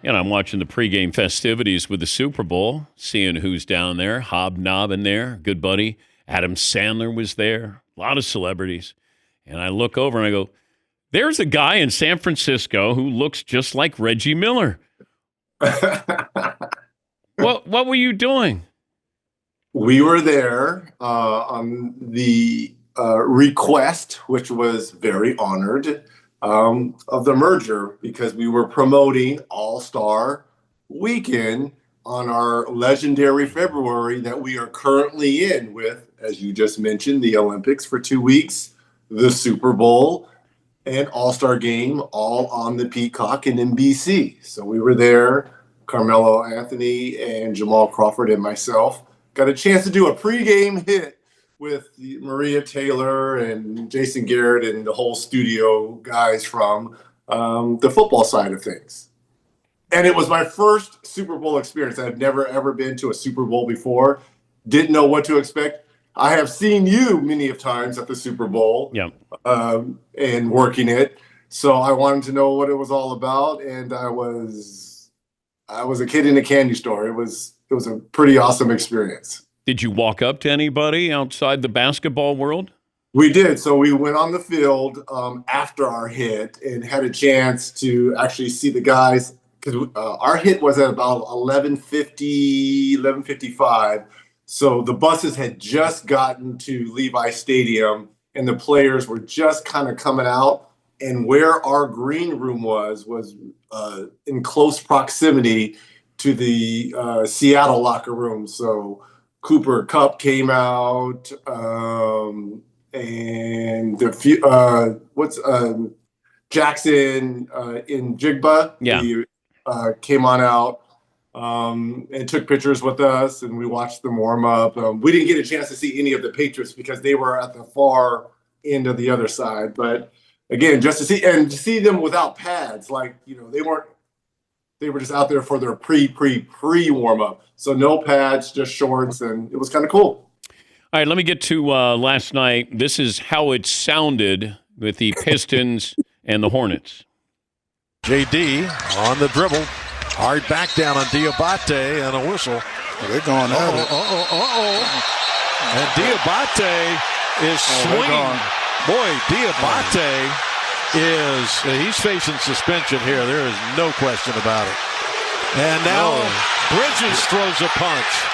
And I'm watching the pregame festivities with the Super Bowl, seeing who's down there, hobnobbing there. Good buddy Adam Sandler was there, a lot of celebrities. And I look over and I go, there's a guy in San Francisco who looks just like Reggie Miller. What were you doing? We were there on the request, which was very honored, of the merger, because we were promoting All-Star Weekend on our legendary February that we are currently in with, as you just mentioned, the Olympics for 2 weeks, the Super Bowl, and All-Star Game, all on the Peacock and NBC. So we were there, Carmelo Anthony and Jamal Crawford and myself. Got a chance to do a pregame hit with Maria Taylor and Jason Garrett and the whole studio guys from the football side of things. And it was my first Super Bowl experience. I've never, ever been to a Super Bowl before. Didn't know what to expect. I have seen you many of times at the Super Bowl, and working it. So I wanted to know what it was all about. And I was a kid in a candy store. It was a pretty awesome experience. Did you walk up to anybody outside the basketball world? We did. So we went on the field after our hit and had a chance to actually see the guys, because our hit was at about 11:55. So the buses had just gotten to Levi Stadium and the players were just kind of coming out. And where our green room was in close proximity to the Seattle locker room. So Cooper Kupp came out, and Jackson in Jigba came on out and took pictures with us, and we watched them warm up. We didn't get a chance to see any of the Patriots because they were at the far end of the other side. But again, just to see them without pads, they were just out there for their pre warm up. So no pads, just shorts, and it was kind of cool. All right, let me get to last night. This is how it sounded with the Pistons and the Hornets. JD on the dribble. Hard back down on Diabate and a whistle. They're going at it. And Diabate is swinging. Boy, Diabate he's facing suspension here. There is no question about it. And now Bridges throws a punch.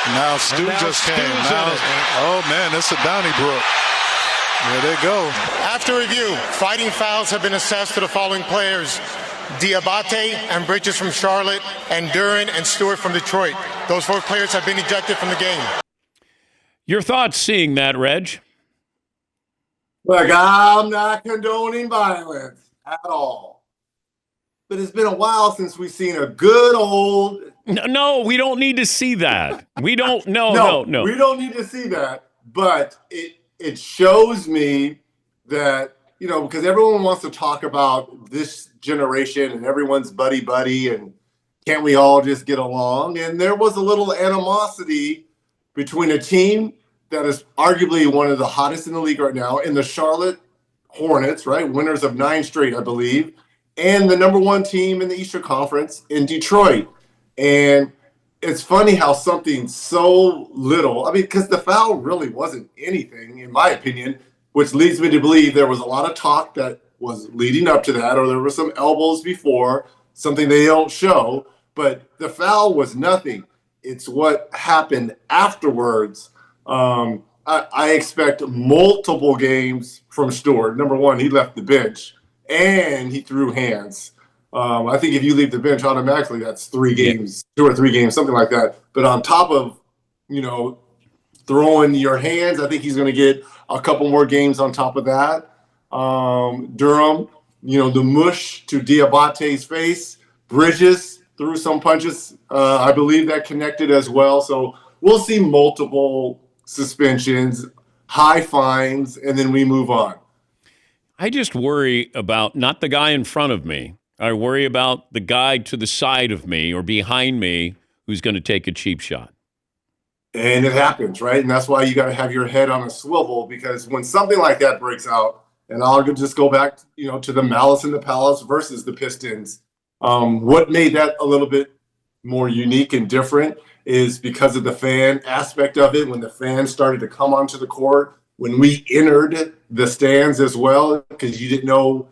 Now Stu just came. Oh, man, that's a Donnybrook. There they go. After review, fighting fouls have been assessed to the following players: Diabate and Bridges from Charlotte, and Duran and Stewart from Detroit. Those 4 players have been ejected from the game. Your thoughts seeing that, Reg? Look, I'm not condoning violence at all. But it's been a while since we've seen a good old... No, we don't need to see that. We don't, no. We don't need to see that. But it shows me that, because everyone wants to talk about this generation and everyone's buddy and can't we all just get along? And there was a little animosity between a team that is arguably one of the hottest in the league right now, in the Charlotte Hornets, right? Winners of 9 straight, I believe, and the number 1 team in the Eastern Conference in Detroit. And it's funny how something so little, because the foul really wasn't anything, in my opinion, which leads me to believe there was a lot of talk that was leading up to that, or there were some elbows before, something they don't show, but the foul was nothing. It's what happened afterwards. I expect multiple games from Stewart. Number 1, he left the bench and he threw hands. I think if you leave the bench automatically, that's 3 games, 2 or 3 games, something like that. But on top of, throwing your hands, I think he's going to get a couple more games on top of that. Durham, the mush to Diabate's face. Bridges threw some punches. I believe that connected as well. So we'll see multiple suspensions, high fines, and then we move on. I just worry about not the guy in front of me. I worry about the guy to the side of me or behind me who's going to take a cheap shot. And it happens, right? And that's why you got to have your head on a swivel, because when something like that breaks out, and I'll just go back, to the Malice in the Palace versus the Pistons. What made that a little bit more unique and different is because of the fan aspect of it. When the fans started to come onto the court, when we entered the stands as well, because you didn't know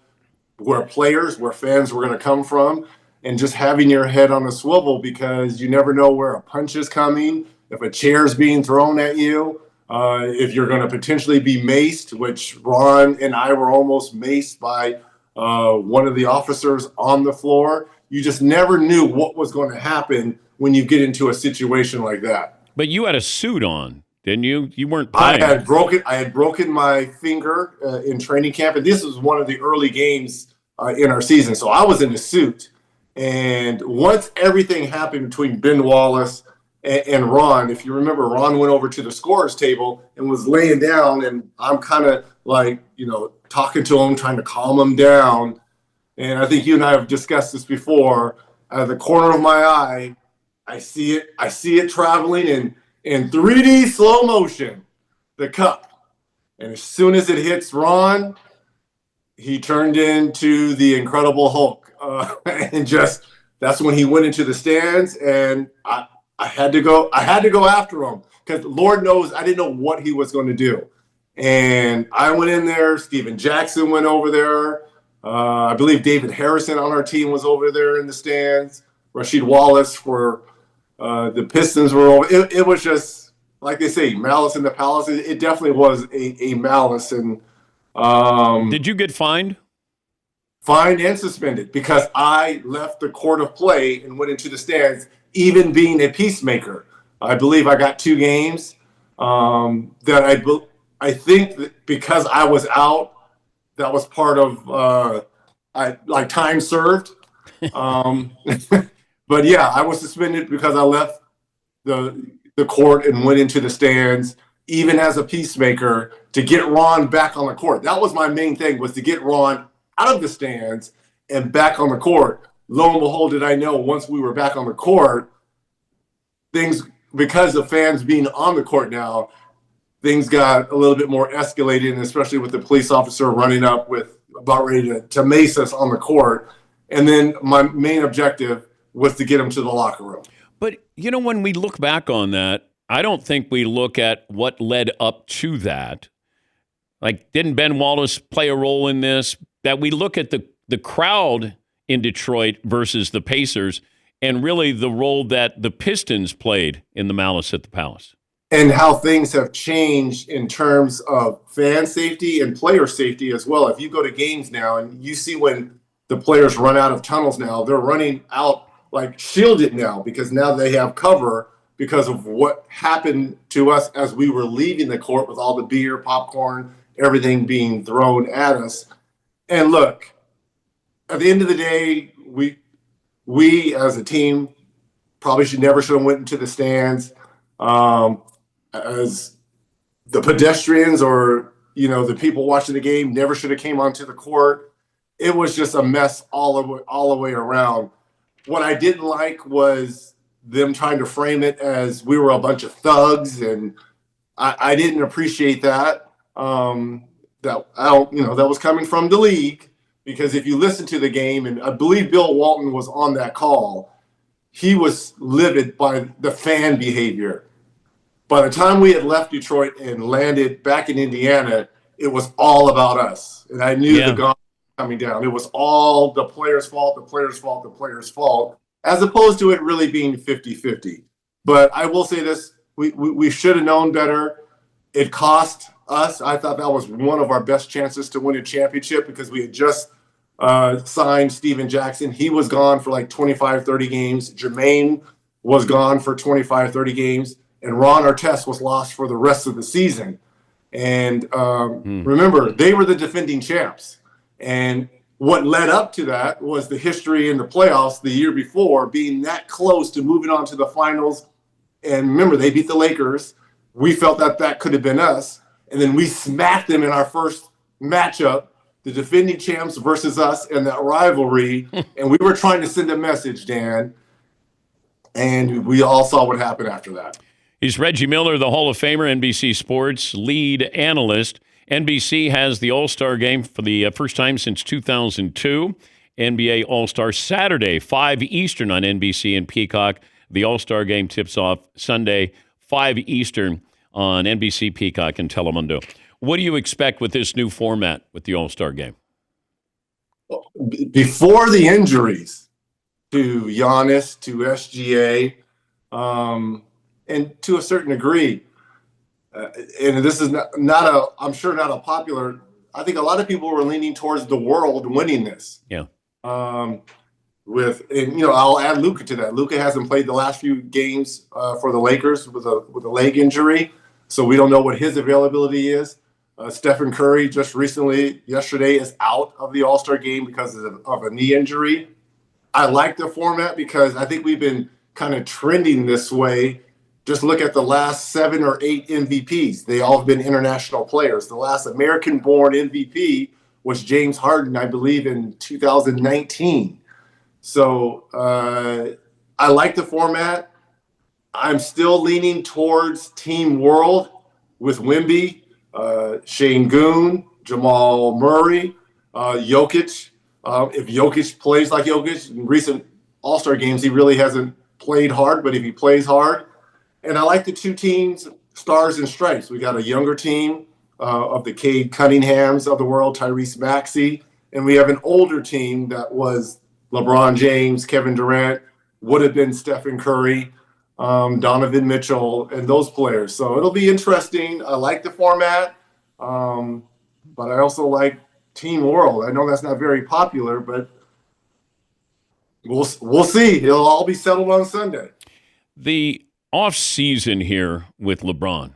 where fans were going to come from, and just having your head on a swivel because you never know where a punch is coming, if a chair's being thrown at you, if you're going to potentially be maced, which Ron and I were almost maced by one of the officers on the floor. You just never knew what was going to happen when you get into a situation like that. But you had a suit on, didn't you? You weren't playing. I had broken my finger in training camp, and this was one of the early games in our season. So I was in a suit. And once everything happened between Ben Wallace and Ron, if you remember, Ron went over to the scorer's table and was laying down, and I'm kind of like, talking to him, trying to calm him down. And I think you and I have discussed this before. Out of the corner of my eye, I see it traveling in 3D slow motion, the cup. And as soon as it hits Ron, he turned into the Incredible Hulk. And just that's when he went into the stands, and I had to go after him because Lord knows I didn't know what he was going to do. And I went in there. Steven Jackson went over there. I believe David Harrison on our team was over there in the stands. Rasheed Wallace for the Pistons were over. It was just, like they say, Malice in the Palace. It definitely was a Malice. And did you get fined? Fined and suspended because I left the court of play and went into the stands, even being a peacemaker. I believe I got 2 games that I think that because I was out, that was part of time served. But yeah, I was suspended because I left the court and went into the stands, even as a peacemaker, to get Ron back on the court. That was my main thing, was to get Ron out of the stands and back on the court. Lo and behold, did I know once we were back on the court, things, because of fans being on the court now, things got a little bit more escalated, and especially with the police officer running up with about ready to mace us on the court. And then my main objective was to get him to the locker room. But, when we look back on that, I don't think we look at what led up to that. Like, didn't Ben Wallace play a role in this? That we look at the crowd in Detroit versus the Pacers, and really the role that the Pistons played in the Malice at the Palace. And how things have changed in terms of fan safety and player safety as well. If you go to games now and you see when the players run out of tunnels now, they're running out like shielded now because now they have cover because of what happened to us as we were leaving the court with all the beer, popcorn, everything being thrown at us. And look, at the end of the day, we as a team probably should have went into the stands. As the pedestrians or, the people watching the game never should have came onto the court. It was just a mess all the way around. What I didn't like was them trying to frame it as we were a bunch of thugs, and I didn't appreciate that. That was coming from the league, because if you listen to the game, and I believe Bill Walton was on that call, he was livid by the fan behavior. By the time we had left Detroit and landed back in Indiana, it was all about us. And I knew the gong coming down. It was all the players' fault, as opposed to it really being 50-50. But I will say this, we should have known better. It cost us. I thought that was one of our best chances to win a championship because we had just signed Steven Jackson. He was gone for like 25, 30 games. Jermaine was gone for 25, 30 games. And Ron Artest was lost for the rest of the season. And remember, they were the defending champs. And what led up to that was the history in the playoffs the year before, being that close to moving on to the finals. And remember, they beat the Lakers. We felt that could have been us. And then we smacked them in our first matchup, the defending champs versus us in that rivalry. And we were trying to send a message, Dan. And we all saw what happened after that. He's Reggie Miller, the Hall of Famer, NBC Sports lead analyst. NBC has the All-Star Game for the first time since 2002. NBA All-Star Saturday, 5 Eastern on NBC and Peacock. The All-Star game tips off Sunday, 5 Eastern on NBC, Peacock, and Telemundo. What do you expect with this new format with the All-Star game? Before the injuries to Giannis, to SGA, and to a certain degree, and this is I'm sure not a popular, I think a lot of people were leaning towards the world winning this. Yeah. I'll add Luka to that. Luka hasn't played the last few games for the Lakers with a leg injury, so we don't know what his availability is. Stephen Curry just yesterday is out of the All-Star game because of a knee injury. I like the format because I think we've been kind of trending this way. Just look at the last 7 or 8 MVPs. They all have been international players. The last American-born MVP was James Harden, I believe, in 2019. So I like the format. I'm still leaning towards Team World with Wemby, Shane Goon, Jamal Murray, Jokic. If Jokic plays like Jokic in recent All-Star games, he really hasn't played hard, but if he plays hard. And I like the two teams, Stars and Stripes. We got a younger team of the Cade Cunninghams of the world, Tyrese Maxey, and we have an older team that was LeBron James, Kevin Durant, would have been Stephen Curry, Donovan Mitchell, and those players. So it'll be interesting. I like the format, but I also like Team World. I know that's not very popular, but we'll see. It'll all be settled on Sunday. The off season here with LeBron.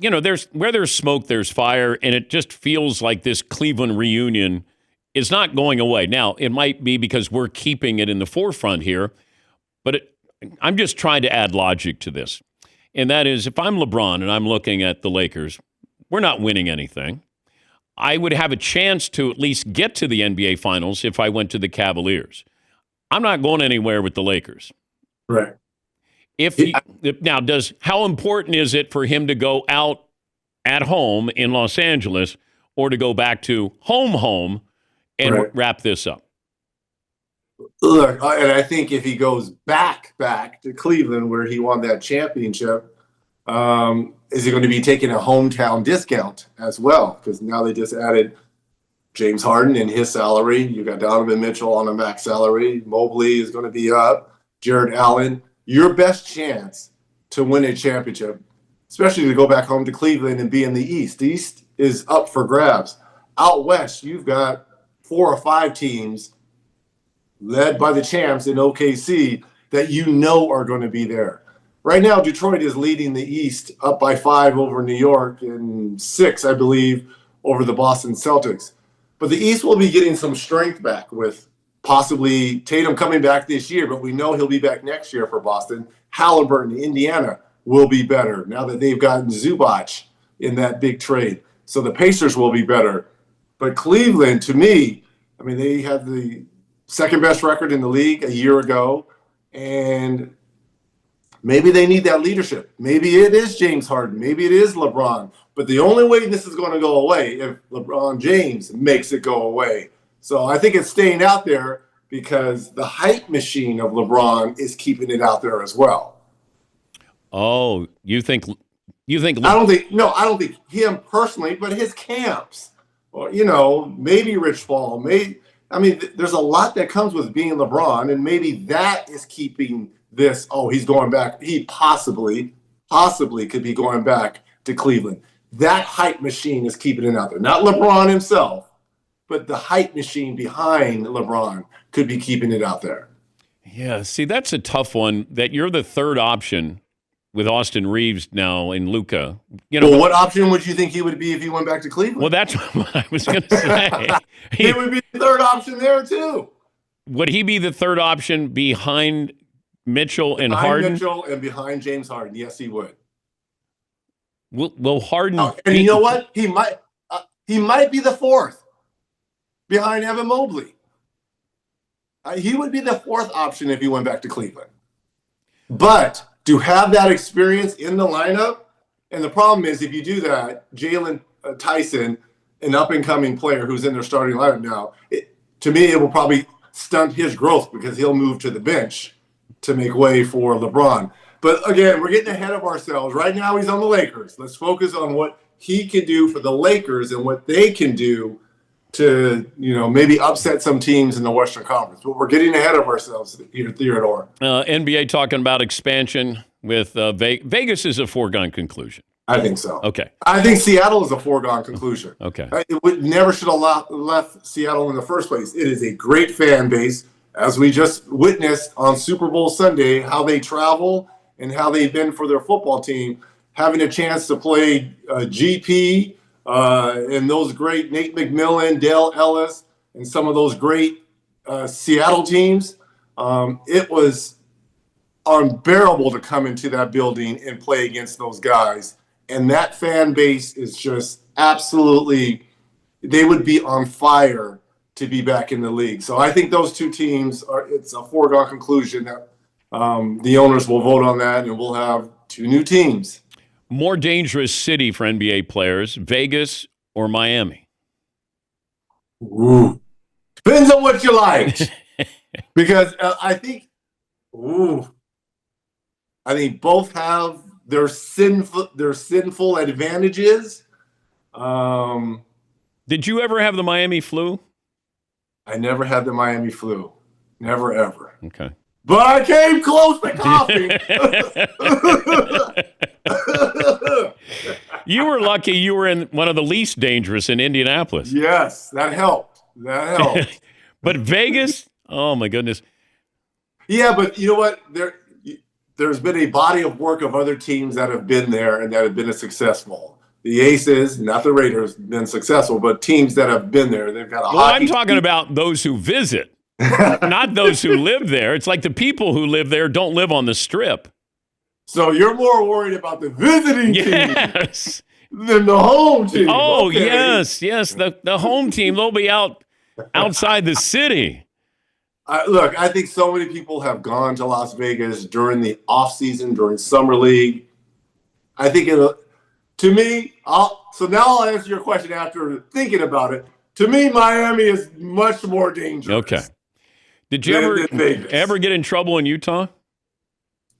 You know, where there's smoke, there's fire, and it just feels like this Cleveland reunion is not going away. Now, it might be because we're keeping it in the forefront here, but I'm just trying to add logic to this. And that is, if I'm LeBron and I'm looking at the Lakers, we're not winning anything. I would have a chance to at least get to the NBA Finals if I went to the Cavaliers. I'm not going anywhere with the Lakers. Right. How important is it for him to go out at home in Los Angeles or to go back to home and wrap this up? Look, and I think if he goes back to Cleveland where he won that championship, is he going to be taking a hometown discount as well? Because now they just added James Harden in his salary. You got Donovan Mitchell on a max salary. Mobley is going to be up. Jared Allen. Your best chance to win a championship, especially to go back home to Cleveland and be in the East. The East is up for grabs. Out West, you've got 4 or 5 teams led by the champs in OKC that you know are going to be there. Right now, Detroit is leading the East up by 5 over New York and 6, I believe, over the Boston Celtics. But the East will be getting some strength back with possibly Tatum coming back this year, but we know he'll be back next year for Boston. Halliburton, Indiana will be better now that they've gotten Zubac in that big trade. So the Pacers will be better. But Cleveland, to me, I mean, they had the second best record in the league a year ago, and maybe they need that leadership. Maybe it is James Harden. Maybe it is LeBron. But the only way this is going to go away if LeBron James makes it go away. So I think it's staying out there because the hype machine of LeBron is keeping it out there as well. Oh, you think I don't think him personally, but his camps. Or, maybe Rich Paul. There's a lot that comes with being LeBron, and maybe that is keeping this. Oh, he's going back. He possibly could be going back to Cleveland. That hype machine is keeping it out there. Not LeBron himself, but the hype machine behind LeBron could be keeping it out there. Yeah, see, that's a tough one, that you're the third option with Austin Reeves now and Luka. What option would you think he would be if he went back to Cleveland? Well, that's what I was going to say. He would be the third option there, too. Would he be the third option behind Mitchell and Harden? Behind Mitchell and behind James Harden. Yes, he would. Will Harden... and you know what? He might be the fourth behind Evan Mobley. He would be the fourth option if he went back to Cleveland. But to have that experience in the lineup, and the problem is if you do that, Jalen Tyson, an up-and-coming player who's in their starting lineup now, to me, it will probably stunt his growth because he'll move to the bench to make way for LeBron. But again, we're getting ahead of ourselves. Right now, he's on the Lakers. Let's focus on what he can do for the Lakers and what they can do to, maybe upset some teams in the Western Conference. But we're getting ahead of ourselves here, Theodore. NBA talking about expansion with Vegas is a foregone conclusion. I think so. Okay. I think Seattle is a foregone conclusion. Okay. It would never should have left Seattle in the first place. It is a great fan base, as we just witnessed on Super Bowl Sunday, how they travel and how they've been for their football team, having a chance to play GP and those great Nate McMillan, Dale Ellis, and some of those great Seattle teams. It was unbearable to come into that building and play against those guys. And that fan base is just absolutely, they would be on fire to be back in the league. So I think those two teams it's a foregone conclusion that the owners will vote on that and we'll have two new teams. More dangerous city for NBA players, Vegas or Miami? Ooh. Depends on what you like. Because I think both have their sinful advantages. Did you ever have the Miami flu? I never had the Miami flu. Never, ever. Okay. But I came close to coughing. You were lucky you were in one of the least dangerous in Indianapolis. Yes, that helped. But Vegas? Oh, my goodness. Yeah, but you know what? There's been a body of work of other teams that have been there and that have been successful. The Aces, not the Raiders, been successful, but teams that have been there. They've got a I'm talking about those who visit, not those who live there. It's like the people who live there don't live on the Strip. So you're more worried about the visiting team than the home team. Oh, okay. yes. The home team, they'll be outside the city. Look, I think so many people have gone to Las Vegas during the offseason, during Summer League. I think to me, so now I'll answer your question after thinking about it. To me, Miami is much more dangerous. Okay. Did you ever get in trouble in Utah?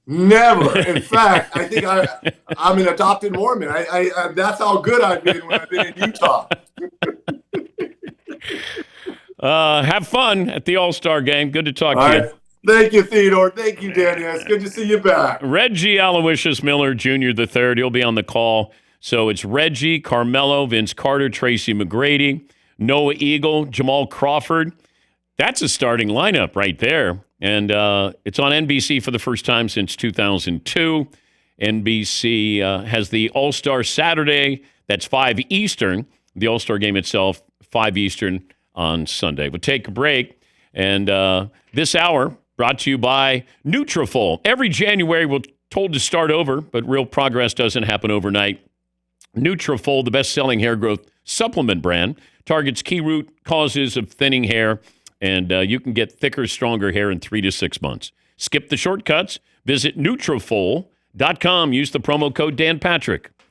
Never. In fact, I think I'm an adopted Mormon. I that's how good I've been when I've been in Utah. Have fun at the All-Star game. Good to talk to you. Thank you, Theodore. Thank you, Danny. It's good to see you back. Reggie Aloysius Miller Jr. III. He'll be on the call. So it's Reggie, Carmelo, Vince Carter, Tracy McGrady, Noah Eagle, Jamal Crawford. That's a starting lineup right there. And it's on NBC for the first time since 2002. NBC has the All-Star Saturday. That's 5 Eastern. The All-Star game itself, 5 Eastern on Sunday. We'll take a break. And this hour brought to you by Nutrafol. Every January, we're told to start over, but real progress doesn't happen overnight. Nutrafol, the best-selling hair growth supplement brand, targets key root causes of thinning hair, and you can get thicker, stronger hair in 3 to 6 months. Skip the shortcuts. Visit Nutrafol.com. Use the promo code Dan Patrick.